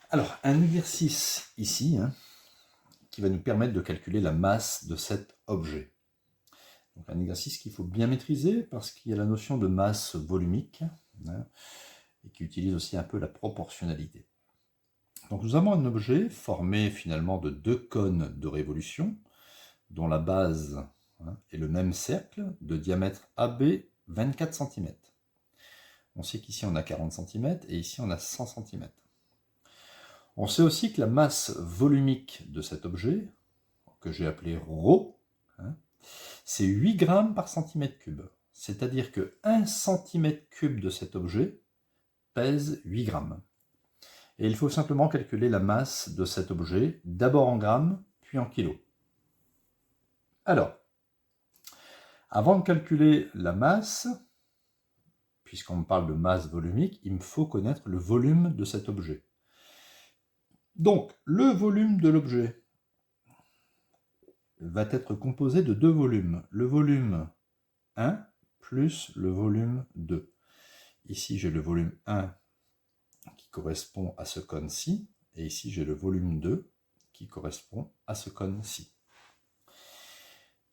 Alors, un exercice ici qui va nous permettre de calculer la masse de cet objet. Donc, un exercice qu'il faut bien maîtriser parce qu'il y a la notion de masse volumique et qui utilise aussi un peu la proportionnalité. Donc, nous avons un objet formé finalement de deux cônes de révolution dont la base est le même cercle de diamètre AB 24 cm. On sait qu'ici on a 40 cm et ici on a 100 cm. On sait aussi que la masse volumique de cet objet, que j'ai appelé ρ, c'est 8 grammes par centimètre cube. C'est-à-dire que 1 centimètre cube de cet objet pèse 8 grammes. Et il faut simplement calculer la masse de cet objet, d'abord en grammes, puis en kilos. Alors, avant de calculer la masse, puisqu'on me parle de masse volumique, il me faut connaître le volume de cet objet. Donc, le volume de l'objet va être composé de deux volumes. Le volume 1 plus le volume 2. Ici, j'ai le volume 1 qui correspond à ce cône-ci, et ici, j'ai le volume 2 qui correspond à ce cône-ci.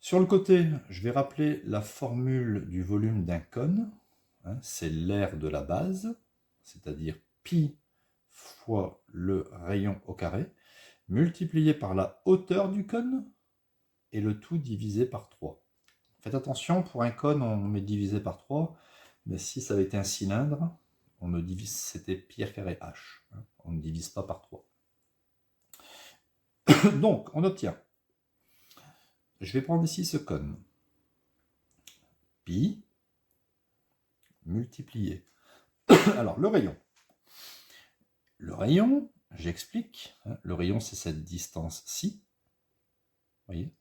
Sur le côté, je vais rappeler la formule du volume d'un cône. C'est l'aire de la base, c'est-à-dire pi fois le rayon au carré, multiplié par la hauteur du cône, et le tout divisé par 3. Faites attention, pour un cône, on met divisé par 3, mais si ça avait été un cylindre, on ne divise, c'était pi r carré h. On ne divise pas par 3. Donc, on obtient, je vais prendre ici ce cône, pi multiplié. Alors, le rayon. Le rayon, j'explique, le rayon c'est cette distance-ci. Vous voyez ?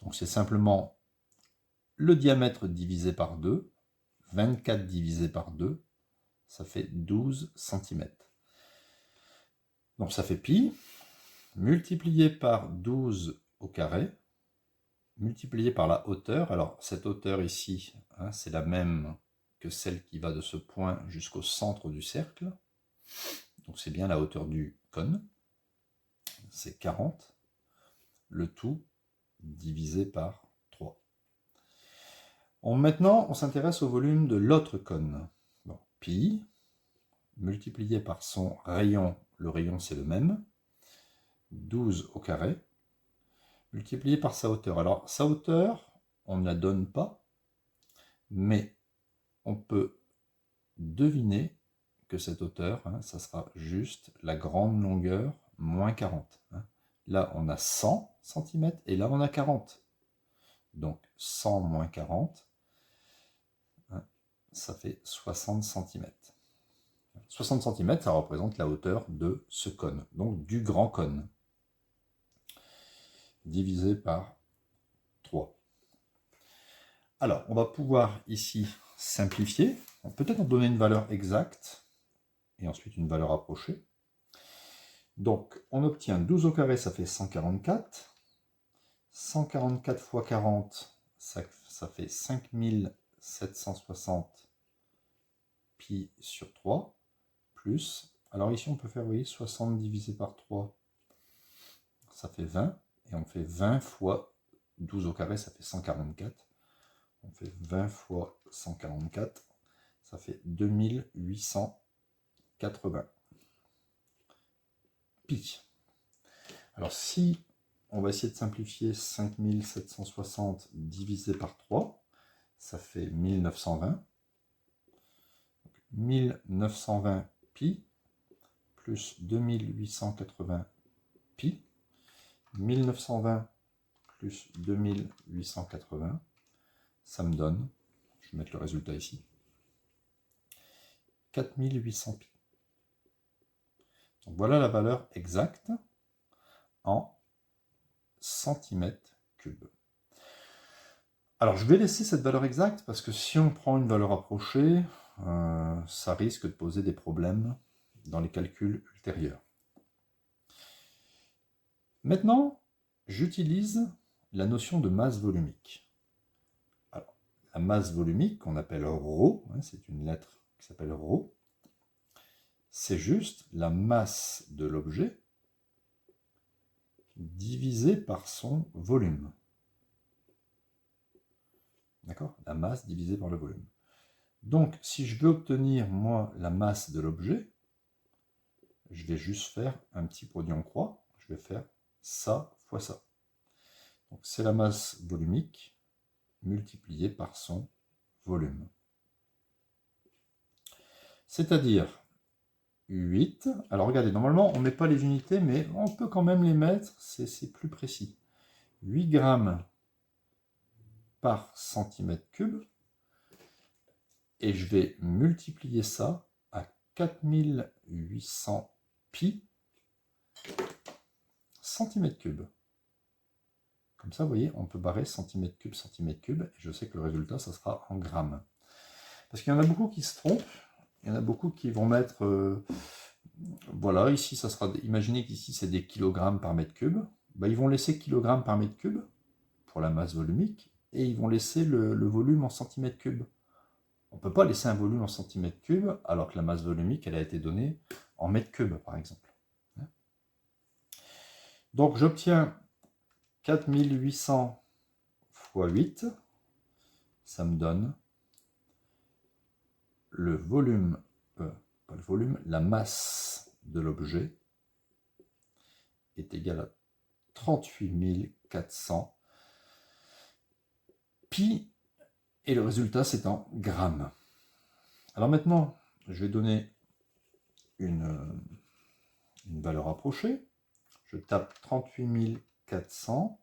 Donc c'est simplement le diamètre divisé par 2, 24 divisé par 2, ça fait 12 cm. Donc ça fait pi, multiplié par 12 au carré, multiplié par la hauteur. Alors cette hauteur ici, c'est la même que celle qui va de ce point jusqu'au centre du cercle. Donc c'est bien la hauteur du cône, c'est 40. Le tout divisé par 3. Maintenant, on s'intéresse au volume de l'autre cône. Bon, pi, multiplié par son rayon, le rayon c'est le même, 12 au carré, multiplié par sa hauteur. Alors, sa hauteur, on ne la donne pas, mais on peut deviner que cette hauteur, ça sera juste la grande longueur moins 40. Là, on a 100 cm et là, on a 40. Donc, 100 moins 40, ça fait 60 cm. 60 cm, ça représente la hauteur de ce cône, donc du grand cône, divisé par 3. Alors, on va pouvoir ici simplifier, peut-être en donner une valeur exacte, et ensuite une valeur approchée. Donc, on obtient 12 au carré, ça fait 144. 144 fois 40, ça fait 5760 pi sur 3, plus, alors ici on peut faire, vous voyez, 60 divisé par 3, ça fait 20, et on fait 20 fois 12 au carré, ça fait 144. On fait 20 fois 144, ça fait 2880 pi. Alors si on va essayer de simplifier 5760 divisé par 3, ça fait 1920. 1920 pi plus 2880 pi. 1920 plus 2880, ça me donne, je vais mettre le résultat ici, 4800 pi. Donc voilà la valeur exacte en centimètres cubes. Alors je vais laisser cette valeur exacte parce que si on prend une valeur approchée, ça risque de poser des problèmes dans les calculs ultérieurs. Maintenant, j'utilise la notion de masse volumique. Alors, la masse volumique, qu'on appelle ρ, c'est une lettre qui s'appelle ρ, c'est juste la masse de l'objet divisée par son volume. D'accord? La masse divisée par le volume. Donc, si je veux obtenir, moi, la masse de l'objet, je vais juste faire un petit produit en croix. Je vais faire ça fois ça. Donc, c'est la masse volumique multipliée par son volume. C'est-à-dire 8. Alors, regardez, normalement, on ne met pas les unités, mais on peut quand même les mettre. C'est plus précis. 8 grammes par centimètre cube. Et je vais multiplier ça à 4800 pi centimètre cube. Comme ça, vous voyez, on peut barrer centimètre cube, et je sais que le résultat, ça sera en grammes. Parce qu'il y en a beaucoup qui se trompent, il y en a beaucoup qui vont mettre, voilà, ici, ça sera, imaginez qu'ici, c'est des kilogrammes par mètre cube, ben, ils vont laisser kilogrammes par mètre cube, pour la masse volumique, et ils vont laisser le volume en centimètres cubes. On ne peut pas laisser un volume en centimètres cubes, alors que la masse volumique, elle a été donnée en mètres cubes, par exemple. Donc, j'obtiens 4800 fois 8, ça me donne le volume, pas le volume, la masse de l'objet est égale à 38 400 pi, et le résultat c'est en grammes. Alors maintenant, je vais donner une valeur approchée. Je tape 38 400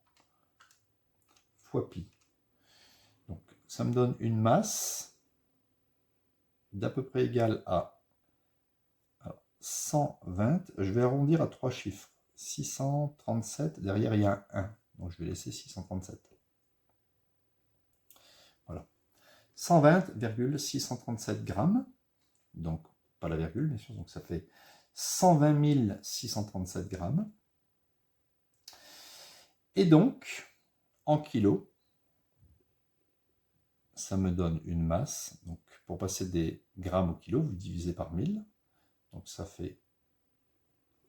fois pi. Donc ça me donne une masse d'à peu près égale à 120. Je vais arrondir à 3 chiffres. 637, derrière il y a un 1. Donc je vais laisser 637. Voilà. 120,637 grammes. Donc pas la virgule, bien sûr. Donc ça fait 120 637 grammes. Et donc, en kilos, ça me donne une masse. Donc pour passer des grammes au kilo, vous divisez par 1000. Donc ça fait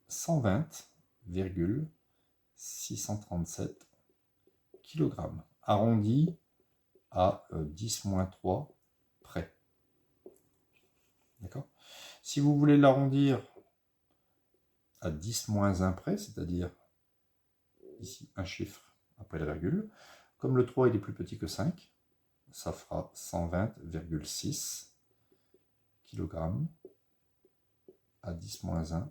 120,637 kg. Arrondi à 10-3 près. D'accord? Si vous voulez l'arrondir à 10-1 près, c'est-à-dire ici un chiffre après la virgule, comme le 3 il est plus petit que 5, ça fera 120,6 kg à 10-1